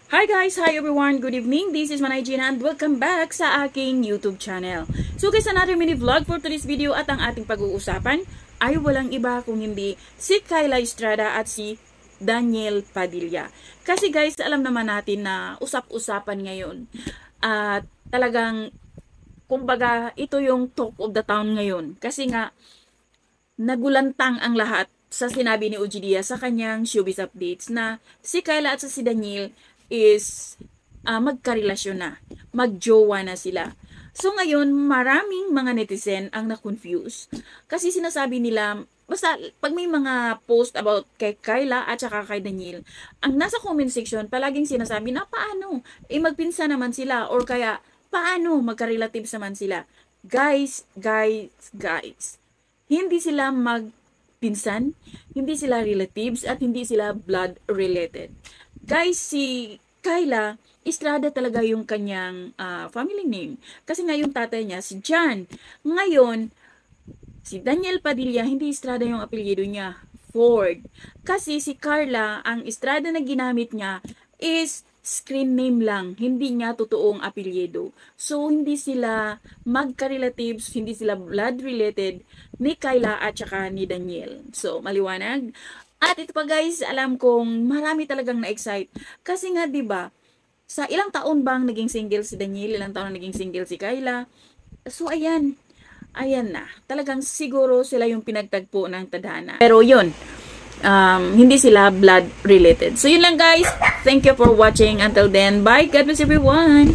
Hi guys! Hi everyone! Good evening! This is Manay Gina and welcome back sa aking YouTube channel. So guys, another mini vlog for today's video at ang ating pag-uusapan ay walang iba kung hindi si Kyla Estrada at si Daniel Padilla. Kasi guys, alam naman natin na usap-usapan ngayon at talagang kumbaga ito yung talk of the town ngayon. Kasi nga nagulantang ang lahat sa sinabi ni OG Diaz sa kanyang showbiz updates na si Kyla at si Daniel is magkarelasyon na, magjowa na sila. So ngayon, maraming mga netizen ang na-confuse kasi sinasabi nila, basta pag may mga post about kay Kyla at saka kay Daniel, ang nasa comment section palaging sinasabi na paano, magpinsan naman sila or kaya paano magka-relatives naman sila. Guys, hindi sila magpinsan, hindi sila relatives at hindi sila blood related. Guys, si Kyla Estrada talaga yung kanyang family name. Kasi nga yung tatay niya, si John. Ngayon, si Daniel Padilla, hindi Estrada yung apelyido niya, Ford. Kasi si Carla, ang Estrada na ginamit niya is screen name lang. Hindi niya totoong apelyido. So, hindi sila magka-relatives, hindi sila blood related ni Kyla at saka ni Daniel. So, maliwanag. At ito pa guys, alam kong marami talagang na-excite. Kasi nga 'di ba, sa ilang taon bang naging single si Daniel, ilang taon na naging single si Kyla. So ayan na. Talagang siguro sila yung pinagtagpo ng tadhana. Pero yun, hindi sila blood related. So yun lang guys. Thank you for watching. Until then, bye. God bless everyone.